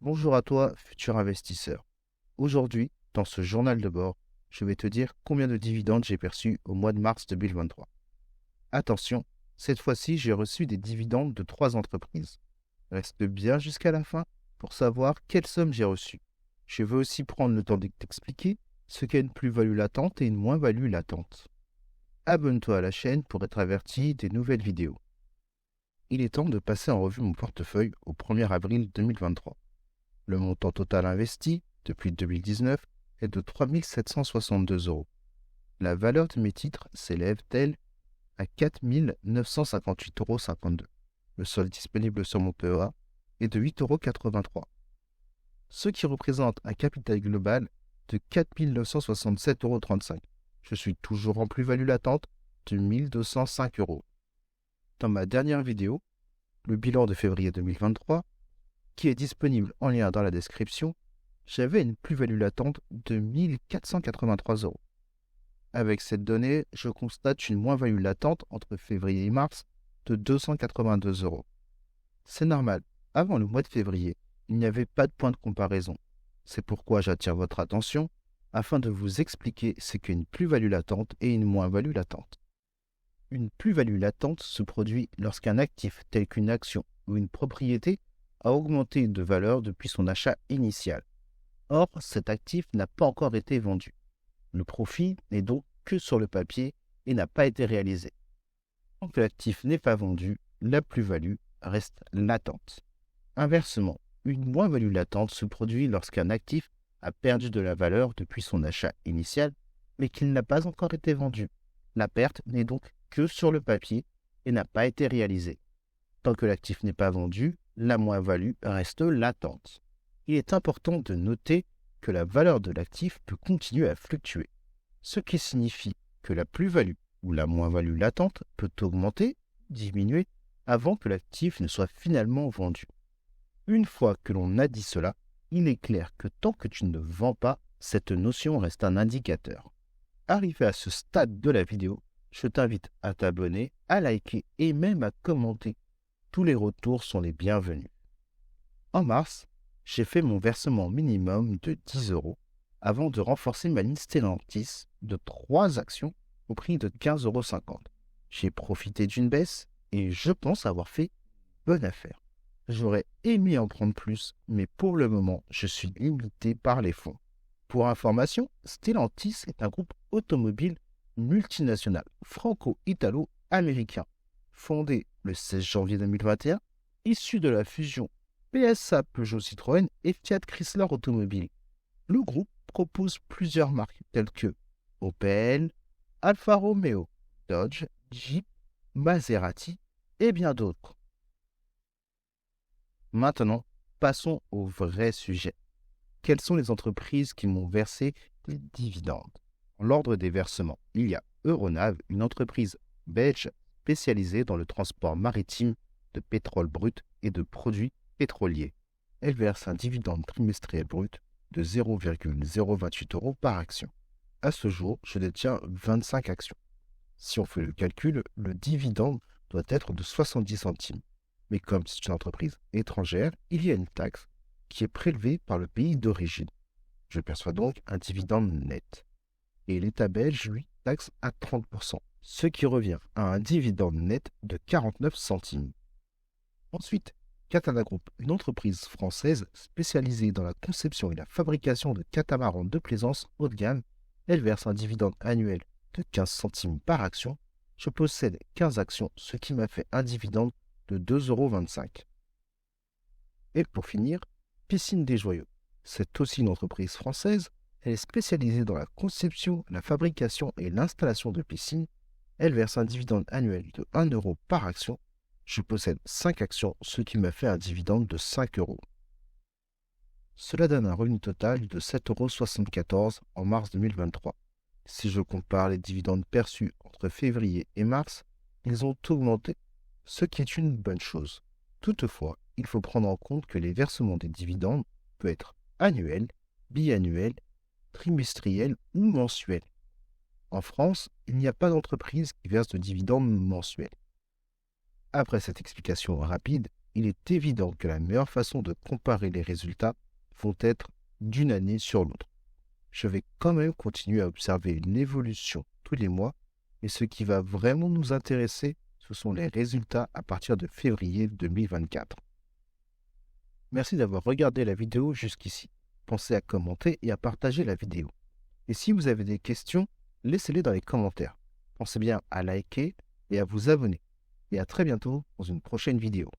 Bonjour à toi, futur investisseur. Aujourd'hui, dans ce journal de bord, je vais te dire combien de dividendes j'ai perçus au mois de mars 2023. Attention, cette fois-ci, j'ai reçu des dividendes de 3 entreprises. Reste bien jusqu'à la fin pour savoir quelle somme j'ai reçue. Je veux aussi prendre le temps de t'expliquer ce qu'est une plus-value latente et une moins-value latente. Abonne-toi à la chaîne pour être averti des nouvelles vidéos. Il est temps de passer en revue mon portefeuille au 1er avril 2023. Le montant total investi depuis 2019 est de 3 762 euros. La valeur de mes titres s'élève-t-elle à 4 958,52 euros. Le solde disponible sur mon PEA est de 8,83 euros, ce qui représente un capital global de 4 967,35 euros. Je suis toujours en plus-value latente de 1 205 euros. Dans ma dernière vidéo, le bilan de février 2023, qui est disponible en lien dans la description, j'avais une plus-value latente de 1 483 euros. Avec cette donnée, je constate une moins-value latente entre février et mars de 282 euros. C'est normal, avant le mois de février, il n'y avait pas de point de comparaison. C'est pourquoi j'attire votre attention afin de vous expliquer ce qu'est une plus-value latente et une moins-value latente. Une plus-value latente se produit lorsqu'un actif tel qu'une action ou une propriété a augmenté de valeur depuis son achat initial. Or, cet actif n'a pas encore été vendu. Le profit n'est donc que sur le papier et n'a pas été réalisé. Tant que l'actif n'est pas vendu, la plus-value reste latente. Inversement, une moins-value latente se produit lorsqu'un actif a perdu de la valeur depuis son achat initial, mais qu'il n'a pas encore été vendu. La perte n'est donc que sur le papier et n'a pas été réalisée. Tant que l'actif n'est pas vendu, la moins-value reste latente. Il est important de noter que la valeur de l'actif peut continuer à fluctuer, ce qui signifie que la plus-value ou la moins-value latente peut augmenter, diminuer, avant que l'actif ne soit finalement vendu. Une fois que l'on a dit cela, il est clair que tant que tu ne vends pas, cette notion reste un indicateur. Arrivé à ce stade de la vidéo, je t'invite à t'abonner, à liker et même à commenter. Tous les retours sont les bienvenus. En mars, j'ai fait mon versement minimum de 10 euros avant de renforcer ma liste Stellantis de 3 actions au prix de 15,50 euros. J'ai profité d'une baisse et je pense avoir fait bonne affaire. J'aurais aimé en prendre plus, mais pour le moment, je suis limité par les fonds. Pour information, Stellantis est un groupe automobile multinational franco-italo-américain, fondé le 16 janvier 2021, issu de la fusion PSA Peugeot Citroën et Fiat Chrysler Automobile. Le groupe propose plusieurs marques telles que Opel, Alfa Romeo, Dodge, Jeep, Maserati et bien d'autres. Maintenant, passons au vrai sujet. Quelles sont les entreprises qui m'ont versé des dividendes? En l'ordre des versements, il y a Euronav, une entreprise belge spécialisée dans le transport maritime de pétrole brut et de produits pétroliers. Elle verse un dividende trimestriel brut de 0,028 euros par action. À ce jour, je détiens 25 actions. Si on fait le calcul, le dividende doit être de 70 centimes. Mais comme c'est une entreprise étrangère, il y a une taxe qui est prélevée par le pays d'origine. Je perçois donc un dividende net. Et l'État belge, lui, taxe à 30%, ce qui revient à un dividende net de 49 centimes. Ensuite, Katana Group, une entreprise française spécialisée dans la conception et la fabrication de catamarans de plaisance haut de gamme, elle verse un dividende annuel de 15 centimes par action. Je possède 15 actions, ce qui m'a fait un dividende de 2,25 euros. Et pour finir, Piscine des Joyaux. C'est aussi une entreprise française. Elle est spécialisée dans la conception, la fabrication et l'installation de piscines. Elle verse un dividende annuel de 1 euro par action. Je possède 5 actions, ce qui m'a fait un dividende de 5 euros. Cela donne un revenu total de 7,74 euros en mars 2023. Si je compare les dividendes perçus entre février et mars, ils ont augmenté, ce qui est une bonne chose. Toutefois, il faut prendre en compte que les versements des dividendes peuvent être annuels, biannuels, trimestriels ou mensuels. En France, il n'y a pas d'entreprise qui verse de dividendes mensuels. Après cette explication rapide, il est évident que la meilleure façon de comparer les résultats vont être d'une année sur l'autre. Je vais quand même continuer à observer une évolution tous les mois, et ce qui va vraiment nous intéresser, ce sont les résultats à partir de février 2024. Merci d'avoir regardé la vidéo jusqu'ici. Pensez à commenter et à partager la vidéo. Et si vous avez des questions, laissez-les dans les commentaires. Pensez bien à liker et à vous abonner. Et à très bientôt dans une prochaine vidéo.